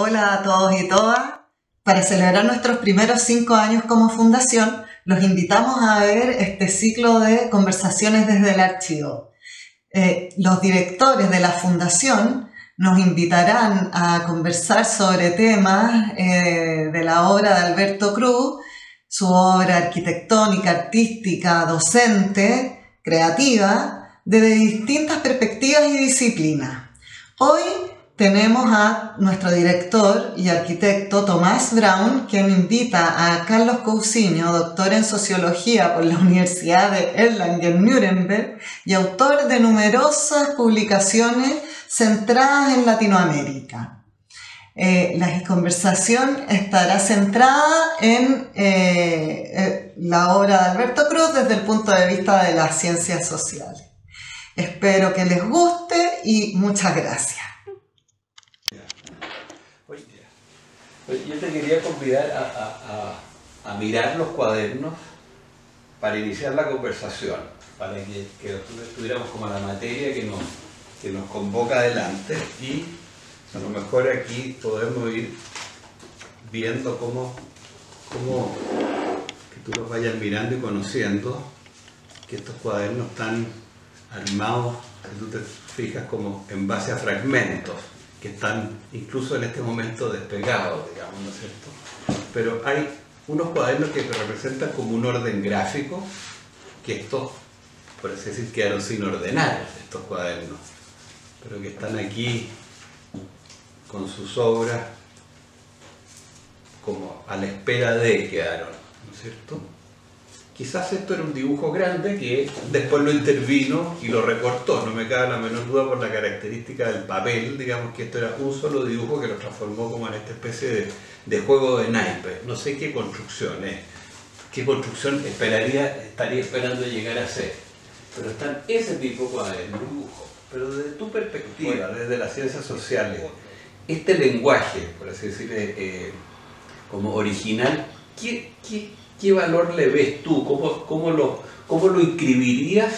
Hola a todos y todas. Para celebrar nuestros primeros 5 años como fundación, los invitamos a ver este ciclo de conversaciones desde el archivo. Los directores de la fundación nos invitarán a conversar sobre temas de la obra de Alberto Cruz, su obra arquitectónica, artística, docente, creativa, desde distintas perspectivas y disciplinas. Hoy tenemos a nuestro director y arquitecto Tomás Brown, quien invita a Carlos Cousiño, doctor en Sociología por la Universidad de Erlangen-Nuremberg y autor de numerosas publicaciones centradas en Latinoamérica. La conversación estará centrada en la obra de Alberto Cruz desde el punto de vista de las ciencias sociales. Espero que les guste y muchas gracias. Yo te quería convidar a mirar los cuadernos para iniciar la conversación, para que tuviéramos como la materia que nos convoca adelante, y a lo mejor aquí podemos ir viendo cómo que tú los vayas mirando y conociendo que estos cuadernos están armados, que tú te fijas, como en base a fragmentos que están incluso en este momento despegados, digamos, ¿no es cierto? Pero hay unos cuadernos que representan como un orden gráfico, que estos, por así decir, quedaron sin ordenar, estos cuadernos, pero que están aquí con sus obras como a la espera de quedaron, ¿no es cierto? Quizás esto era un dibujo grande que después lo intervino y lo recortó, no me cabe la menor duda por la característica del papel, digamos que esto era un solo dibujo que lo transformó como en esta especie de juego de naipes. No sé qué construcción es, qué construcción estaría esperando llegar a ser, pero están ese tipo de cuadernos, dibujo. Pero desde tu perspectiva, desde las ciencias sociales, este lenguaje, por así decirlo, como original, ¿qué valor le ves tú? ¿Cómo lo inscribirías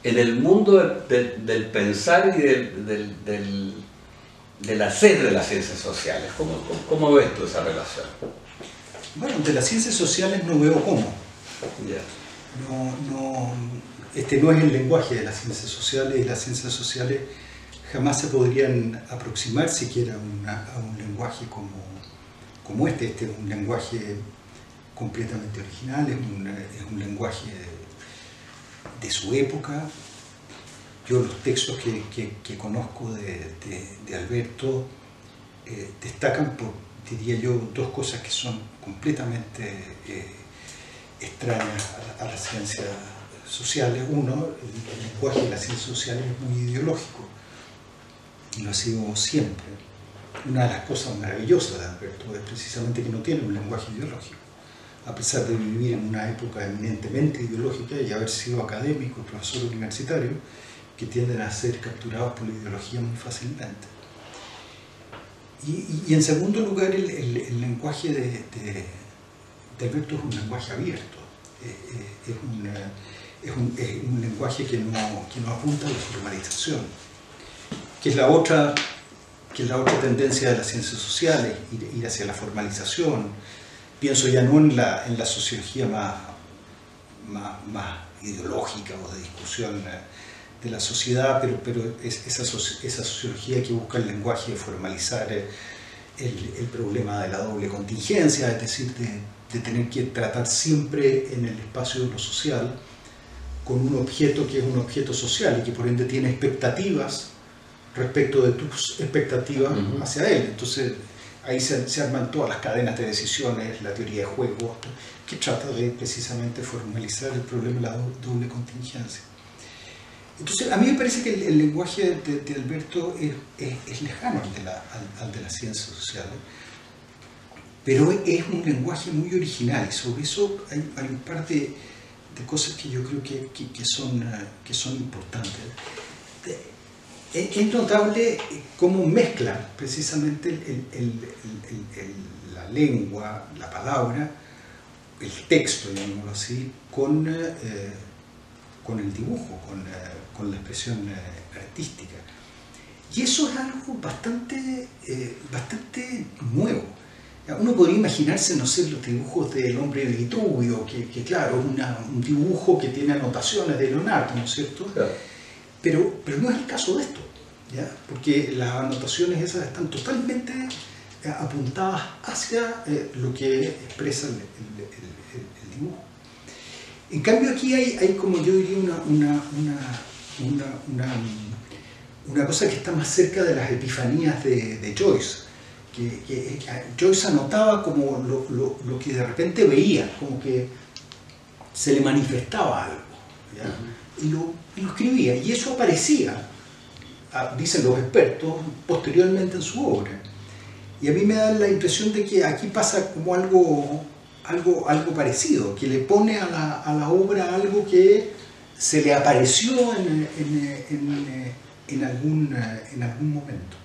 en el mundo del pensar y del hacer de las ciencias sociales? ¿Cómo ves tú esa relación? Bueno, de las ciencias sociales no veo cómo. Yeah. Este no es el lenguaje de las ciencias sociales, y las ciencias sociales jamás se podrían aproximar siquiera a un lenguaje como este. Este es un lenguaje completamente original, es un lenguaje de su época. Yo los textos que conozco de Alberto destacan por, diría yo, dos cosas que son completamente extrañas a las ciencias sociales. Uno, el lenguaje de las ciencias sociales es muy ideológico, y lo ha sido siempre. Una de las cosas maravillosas de Alberto es precisamente que no tiene un lenguaje ideológico. A pesar de vivir en una época eminentemente ideológica y haber sido académico, profesor universitario, que tienden a ser capturados por la ideología muy fácilmente. Y en segundo lugar, el lenguaje de Alberto es un lenguaje abierto, es un lenguaje que no apunta a la formalización, que es la otra tendencia de las ciencias sociales, ir hacia la formalización. Pienso ya no en la sociología más ideológica o de discusión de la sociedad, pero esa sociología que busca el lenguaje de formalizar el problema de la doble contingencia, es decir, de tener que tratar siempre en el espacio de lo social con un objeto que es un objeto social y que por ende tiene expectativas respecto de tus expectativas hacia él. Entonces, ahí se arman todas las cadenas de decisiones, la teoría de juego, que trata de precisamente formalizar el problema de la doble contingencia. Entonces, a mí me parece que el lenguaje de Alberto es lejano al de las ciencias sociales, pero es un lenguaje muy original, y sobre eso hay un par de cosas que yo creo que son importantes. Es notable cómo mezclan precisamente la lengua, la palabra, el texto, llamémoslo así, con el dibujo, con la expresión artística. Y eso es algo bastante nuevo. Uno podría imaginarse, no sé, los dibujos del hombre de Vitruvio, que claro, es un dibujo que tiene anotaciones de Leonardo, ¿no es cierto? Claro. Pero no es el caso de esto, ¿ya? Porque las anotaciones esas están totalmente apuntadas hacia lo que expresa el dibujo. En cambio aquí hay como yo diría una cosa que está más cerca de las epifanías de Joyce, que Joyce anotaba como lo que de repente veía, como que se le manifestaba algo, ¿ya? Y lo escribía, y eso aparecía, dicen los expertos, posteriormente en su obra. Y a mí me da la impresión de que aquí pasa como algo parecido, que le pone a la obra algo que se le apareció en algún momento.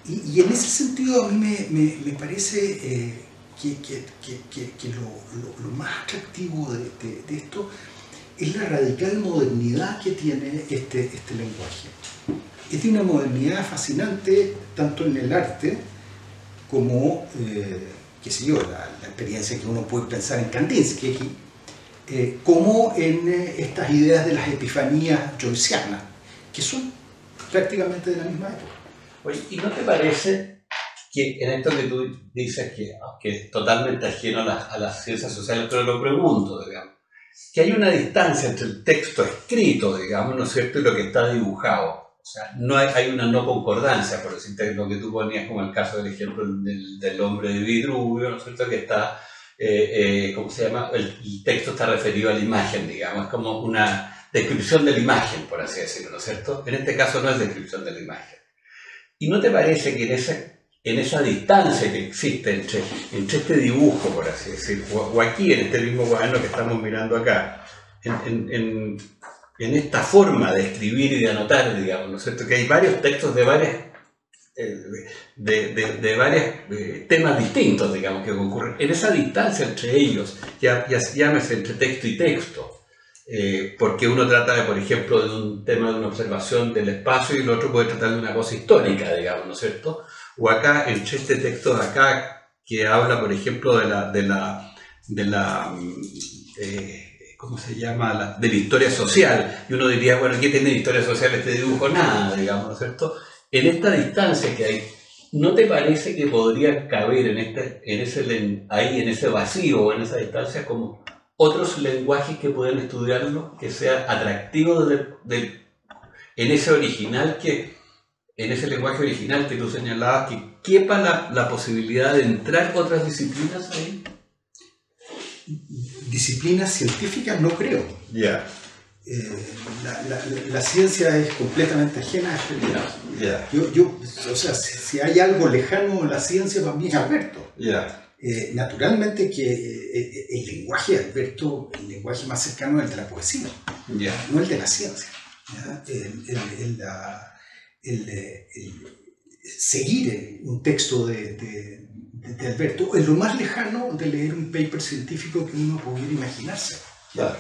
Y en ese sentido a mí me parece que lo más atractivo de esto es la radical modernidad que tiene este lenguaje. Es de una modernidad fascinante tanto en el arte como, qué sé yo, la experiencia que uno puede pensar en Kandinsky aquí, como en estas ideas de las epifanías joycianas, que son prácticamente de la misma época. Oye, ¿y no te parece que en esto que tú dices que es totalmente ajeno a las ciencias sociales, pero lo pregunto, digamos, que hay una distancia entre el texto escrito, digamos, ¿no es cierto?, y lo que está dibujado? O sea, no hay una no concordancia, por decirte lo que tú ponías como el caso del ejemplo del hombre de Vitruvio, ¿no es cierto?, que está, ¿cómo se llama? El texto está referido a la imagen, digamos, es como una descripción de la imagen, por así decirlo, ¿no es cierto? En este caso no es descripción de la imagen. ¿Y no te parece que en esa distancia que existe entre este dibujo, por así decirlo, o aquí en este mismo cuaderno que estamos mirando acá, en esta forma de escribir y de anotar, digamos, ¿no es cierto?, que hay varios textos de varios temas distintos, digamos, que concurren. En esa distancia entre ellos, llámese entre texto y texto, porque uno trata de, por ejemplo, de un tema de una observación del espacio y el otro puede tratar de una cosa histórica, digamos, ¿no es cierto? O acá, entre este texto de acá, que habla, por ejemplo, de la ¿cómo se llama?, de la historia social, y uno diría, bueno, ¿qué tiene de historia social este dibujo? Nada, digamos, ¿no es cierto? En esta distancia que hay, ¿no te parece que podría caber en ese vacío o en esa distancia como otros lenguajes que puedan estudiarlo, que sea atractivo en ese lenguaje original que tú señalabas, que quepa la posibilidad de entrar otras disciplinas ahí? Disciplinas científicas no creo. Ya. La ciencia es completamente ajena a este tema. Yeah. O sea, si hay algo lejano en la ciencia, para mí es Alberto. Yeah. Naturalmente que el lenguaje de Alberto, el lenguaje más cercano es el de la poesía, no el de la ciencia. Seguir un texto de Alberto es lo más lejano de leer un paper científico que uno pudiera imaginarse. Claro.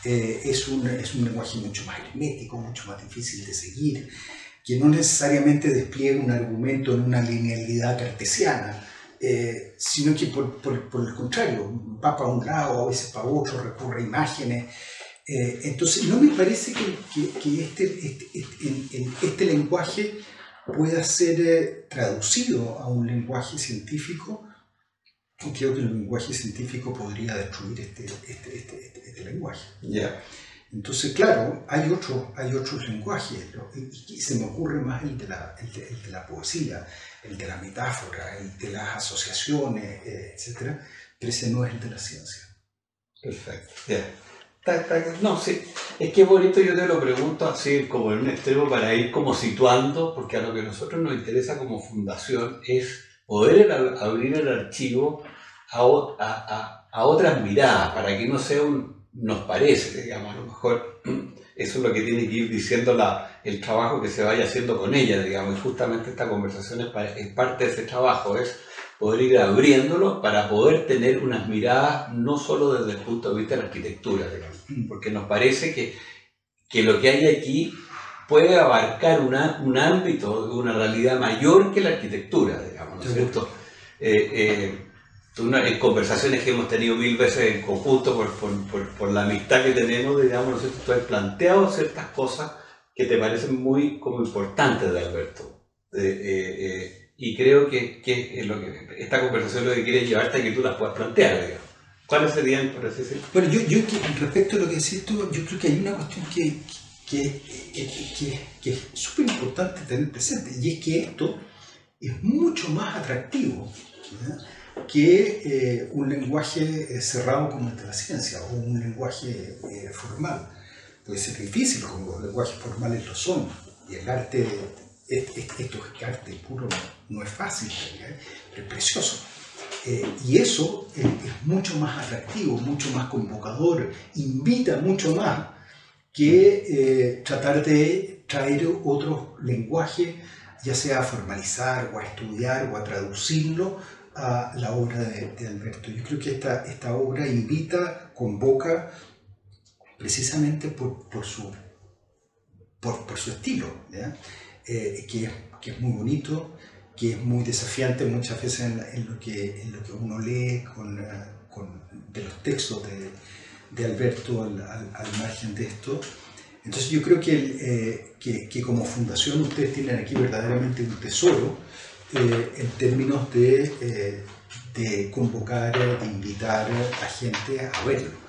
Es un lenguaje mucho más hermético, mucho más difícil de seguir, que no necesariamente despliega un argumento en una linealidad cartesiana, sino que por el contrario, va para un lado, a veces para otro, recurre a imágenes. Entonces no me parece que este lenguaje pueda ser traducido a un lenguaje científico. Creo que el lenguaje científico podría destruir este lenguaje. Yeah. Entonces, claro, hay otros lenguajes, ¿no? Y se me ocurre más el de la poesía, el de la metáfora, el de las asociaciones, etc. Pero ese no es el de la ciencia. Perfecto. Yeah. No, sí, es que es bonito, yo te lo pregunto así como en un extremo para ir como situando, porque a lo que a nosotros nos interesa como fundación es poder abrir el archivo a otras miradas, para que no sea nos parece, digamos, a lo mejor eso es lo que tiene que ir diciendo el trabajo que se vaya haciendo con ella, digamos, y justamente esta conversación es parte de ese trabajo, es poder ir abriéndolo para poder tener unas miradas no solo desde el punto de vista de la arquitectura, digamos, porque nos parece que lo que hay aquí puede abarcar un ámbito, una realidad mayor que la arquitectura, digamos, ¿no es cierto? En conversaciones que hemos tenido 1000 veces en conjunto por la amistad que tenemos, digamos, ¿no es cierto? Tú has planteado ciertas cosas que te parecen muy como importantes de Alberto. Y creo que esta conversación lo que quiere llevarte a que tú las puedas plantear, digamos. ¿Cuáles serían, por así decirlo? Bueno, respecto a lo que decís tú, yo creo que hay una cuestión que es súper importante tener presente, y es que esto es mucho más atractivo, ¿ya?, que un lenguaje cerrado como el de la ciencia o un lenguaje formal. Puede ser difícil, como los lenguajes formales lo son, y el arte, esto es arte puro, no es fácil, pero es precioso. Y eso es mucho más atractivo, mucho más convocador, invita mucho más que tratar de traer otro lenguaje, ya sea a formalizar o a estudiar o a traducirlo a la obra de Alberto. Yo creo que esta obra invita, convoca, precisamente por su estilo, ¿ya? Que es muy bonito, que es muy desafiante muchas veces en lo que uno lee de los textos de Alberto al margen de esto. Entonces yo creo que como fundación ustedes tienen aquí verdaderamente un tesoro en términos de convocar, de invitar a gente a verlo.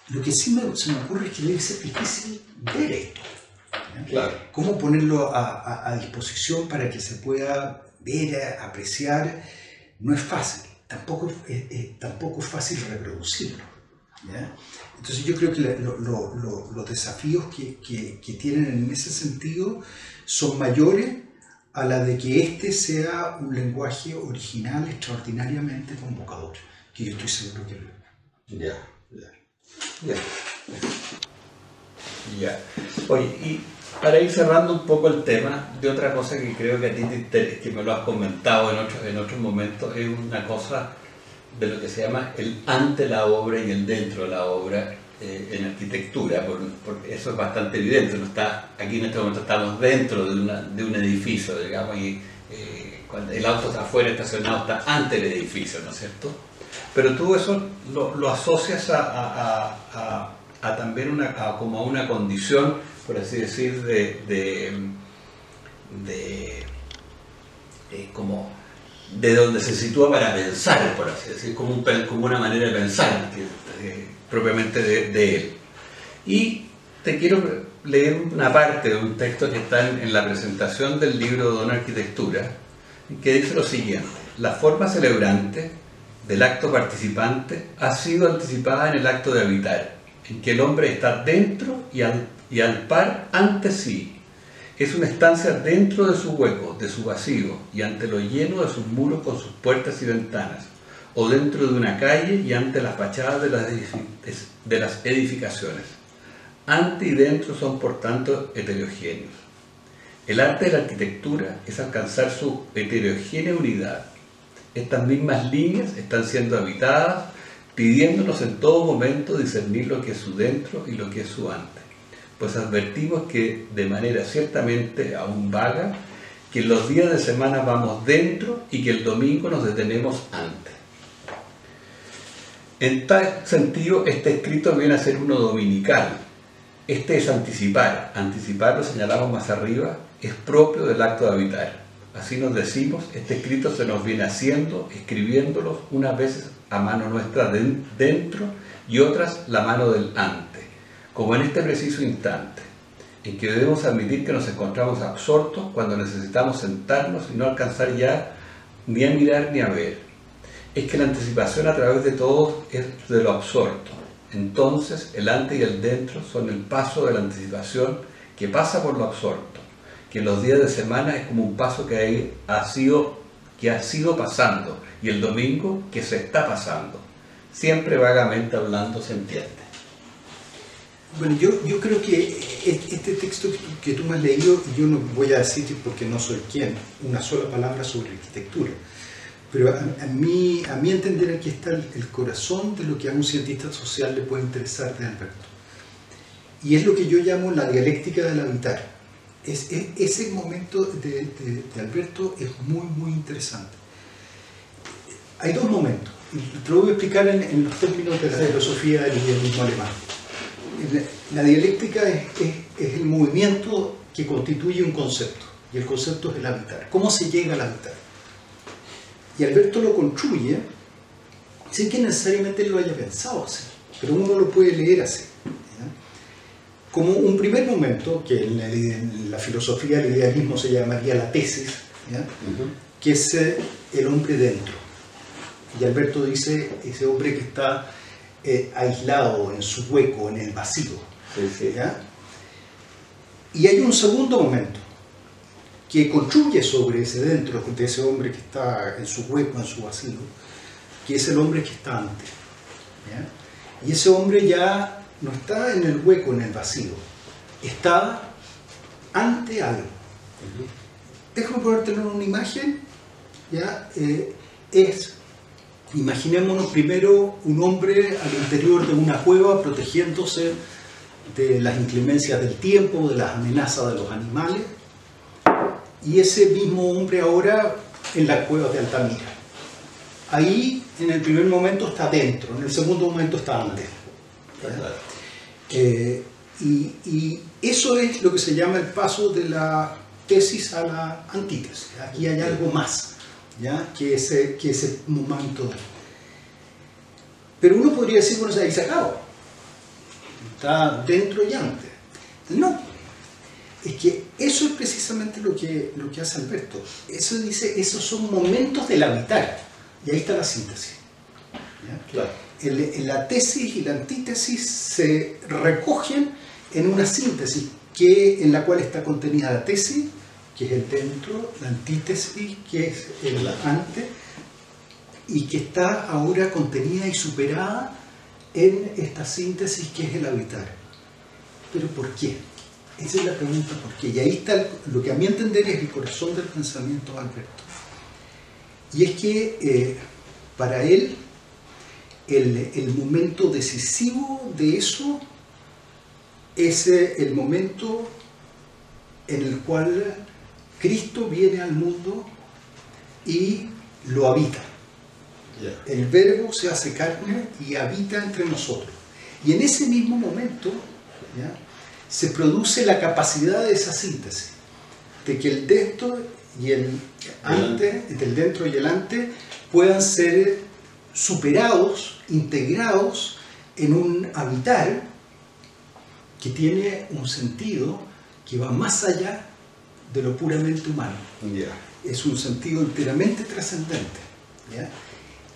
Lo que sí se me ocurre es que debe ser difícil ver esto, ¿ya? Claro. ¿Cómo ponerlo a disposición para que se pueda ver, apreciar? No es fácil, tampoco es fácil reproducirlo, ¿ya? Entonces yo creo que los desafíos que tienen en ese sentido son mayores a la de que este sea un lenguaje original extraordinariamente convocador, que yo estoy seguro que lo es. Ya. Oye, y para ir cerrando un poco el tema, de otra cosa que creo que a ti te interesa, que me lo has comentado en otros momentos, es una cosa de lo que se llama el ante la obra y el dentro de la obra en arquitectura, porque eso es bastante evidente. Aquí en este momento estamos dentro de un edificio, digamos, y cuando el auto está afuera estacionado, está ante el edificio, ¿no es cierto? Pero tú eso lo asocias también como a una condición, por así decir, como de donde se sitúa para pensar, por así decir, como una manera de pensar propiamente de él. Y te quiero leer una parte de un texto que está en la presentación del libro Don Arquitectura, que dice lo siguiente: la forma celebrante del acto participante ha sido anticipada en el acto de habitar, en que el hombre está dentro y al par ante sí. Es una estancia dentro de su hueco, de su vacío, y ante lo lleno de sus muros con sus puertas y ventanas, o dentro de una calle y ante las fachadas de las edificaciones. Ante y dentro son por tanto heterogéneos. El arte de la arquitectura es alcanzar su heterogénea unidad. Estas mismas líneas están siendo habitadas, pidiéndonos en todo momento discernir lo que es su dentro y lo que es su ante. Pues advertimos que, de manera ciertamente aún vaga, que en los días de semana vamos dentro y que el domingo nos detenemos ante. En tal sentido, este escrito viene a ser uno dominical. Este es anticipar. Anticipar, lo señalamos más arriba, es propio del acto de habitar. Así nos decimos, este escrito se nos viene haciendo, escribiéndolos unas veces a mano nuestra dentro y otras la mano del ante, como en este preciso instante, en que debemos admitir que nos encontramos absortos cuando necesitamos sentarnos y no alcanzar ya ni a mirar ni a ver. Es que la anticipación a través de todo es de lo absorto. Entonces el ante y el dentro son el paso de la anticipación que pasa por lo absorto, que en los días de semana es como un paso que ha sido pasando, y el domingo que se está pasando. Siempre vagamente hablando se entiende. Bueno, yo creo que este texto que tú me has leído, yo no voy a decir, porque no soy quien, una sola palabra sobre arquitectura, pero a mí entender aquí está el corazón de lo que a un cientista social le puede interesar de Alberto. Y es lo que yo llamo la dialéctica del habitar. ese momento de Alberto es muy, muy interesante. Hay dos momentos, y te lo voy a explicar en los términos de la filosofía del idealismo alemán. La dialéctica es el movimiento que constituye un concepto, y el concepto es el habitar. ¿Cómo se llega al habitar? Y Alberto lo construye sin que necesariamente él lo haya pensado así, pero uno lo puede leer así, ¿ya? Como un primer momento, que en la filosofía del idealismo se llamaría la tesis, ¿ya? Que es el hombre dentro. Y Alberto dice, ese hombre que está aislado en su hueco, en el vacío. ¿Ya? Y hay un segundo momento que construye sobre ese dentro de ese hombre que está en su hueco, en su vacío, que es el hombre que está antes. ¿Ya? Y ese hombre ya no está en el hueco, en el vacío, está ante algo. Déjame ponértelo en una imagen. ¿Ya? Imaginémonos primero un hombre al interior de una cueva protegiéndose de las inclemencias del tiempo, de las amenazas de los animales, y ese mismo hombre ahora en la cueva de Altamira. Ahí en el primer momento está dentro, en el segundo momento está antes. Y eso es lo que se llama el paso de la tesis a la antítesis. Aquí hay algo más, ¿ya? que ese momento. Pero uno podría decir, bueno, ahí se acabó. Está dentro y antes. No. Es que eso es precisamente lo que hace Alberto. Eso dice, esos son momentos del habitar. Y ahí está la síntesis. ¿Ya? Claro. La tesis y la antítesis se recogen en una síntesis en la cual está contenida la tesis, que es el dentro, la antítesis, que es el antes, y que está ahora contenida y superada en esta síntesis que es el habitar. ¿Pero por qué? Esa es la pregunta, ¿por qué? Y ahí está lo que a mi entender es el corazón del pensamiento de Alberto. Y es que para él el momento decisivo de eso es el momento en el cual Cristo viene al mundo y lo habita. El verbo se hace carne y habita entre nosotros. Y en ese mismo momento, ¿ya?, se produce la capacidad de esa síntesis, de que el dentro y el antes, del dentro y el antes, puedan ser superados, integrados en un habitar que tiene un sentido que va más allá de lo puramente humano. Es un sentido enteramente trascendente. ¿Ya?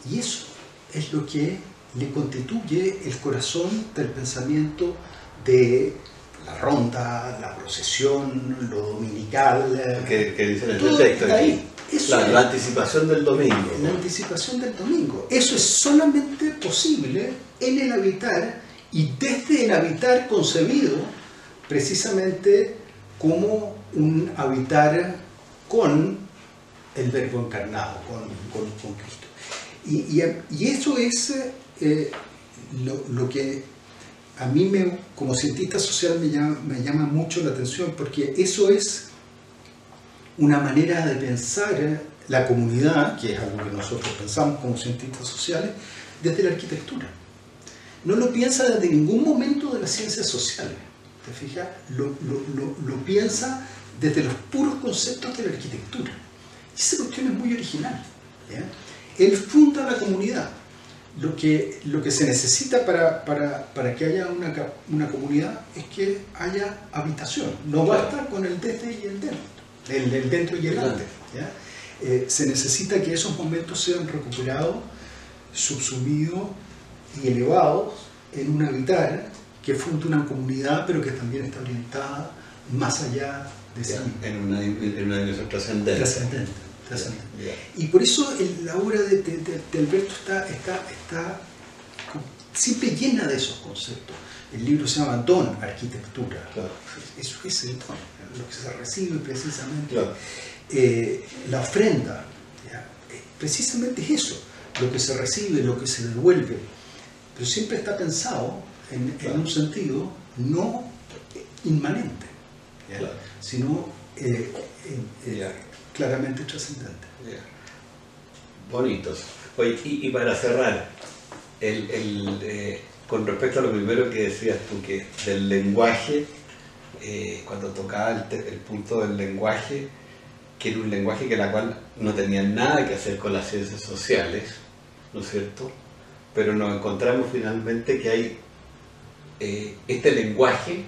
Y eso es lo que le constituye el corazón del pensamiento de la ronda, la procesión, lo dominical. Que dice en el texto ahí. La anticipación del domingo. La anticipación del domingo. Eso es solamente posible en el habitar y desde el habitar concebido precisamente como un habitar con el verbo encarnado, con Cristo. Y eso es lo que a mí como cientista social me llama mucho la atención, porque eso es una manera de pensar la comunidad, que es algo que nosotros pensamos como cientistas sociales, desde la arquitectura. No lo piensa desde ningún momento de las ciencias sociales, ¿te fijas? Lo piensa desde los puros conceptos de la arquitectura. Y esa cuestión es muy original, ¿ya? Él funda la comunidad. Lo que se necesita para que haya una comunidad es que haya habitación. No basta con el desde y el dentro, el dentro y el antes. ¿Ya? Se necesita que esos momentos sean recuperados, subsumidos y elevados en un habitar que funda una comunidad, pero que también está orientada más allá de sí misma. En una dimensión trascendente. Y por eso la obra de Alberto está siempre llena de esos conceptos. El libro se llama Don Arquitectura. Claro. Eso es el don, lo que se recibe precisamente. Claro. La ofrenda, ¿ya? Precisamente es eso, lo que se recibe, lo que se devuelve. Pero siempre está pensado en un sentido no inmanente, claro, sino claramente trascendente. Ya. Bonitos. Oye, y para cerrar, con respecto a lo primero que decías tú, que del lenguaje, cuando tocaba el punto del lenguaje, que era un lenguaje que la cual no tenía nada que hacer con las ciencias sociales, ¿no es cierto? Pero nos encontramos finalmente que hay este lenguaje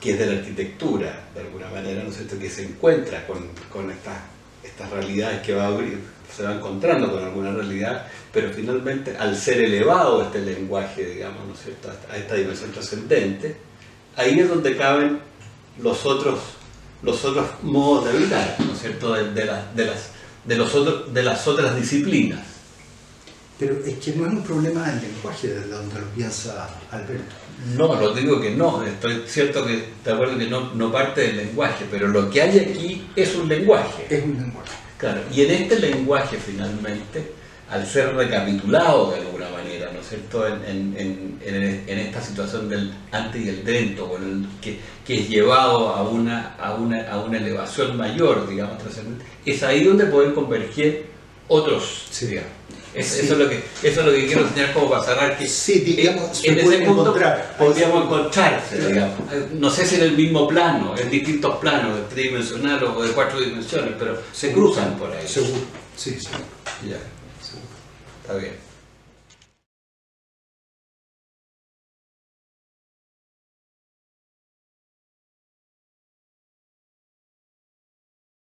que es de la arquitectura, de alguna manera, ¿no es cierto?, que se encuentra con estas realidades que se va encontrando con alguna realidad, pero finalmente al ser elevado este lenguaje, digamos, ¿no es cierto?, a esta dimensión trascendente, ahí es donde caben los otros modos de habitar, ¿no es cierto?, de las otras disciplinas. Pero es que no es un problema del lenguaje desde donde lo piensa Alberto. No, lo digo que no, estoy cierto que de acuerdo que no parte del lenguaje, pero lo que hay aquí es un lenguaje. Es un lenguaje. Claro, y en este lenguaje finalmente, al ser recapitulado de alguna manera, ¿no es cierto?, en esta situación del antes y el dentro, que es llevado a una elevación mayor, digamos, trascendente, es ahí donde pueden converger otros, sí, digamos. Eso es lo que quiero enseñar como para cerrar, que sí, digamos, en ese punto encontrar, podríamos encontrarse, digamos. No sé si en el mismo plano, en distintos planos, tridimensional o de 4 dimensiones, pero se cruzan por ahí. Seguro, sí, seguro. Ya, Seguro. está bien.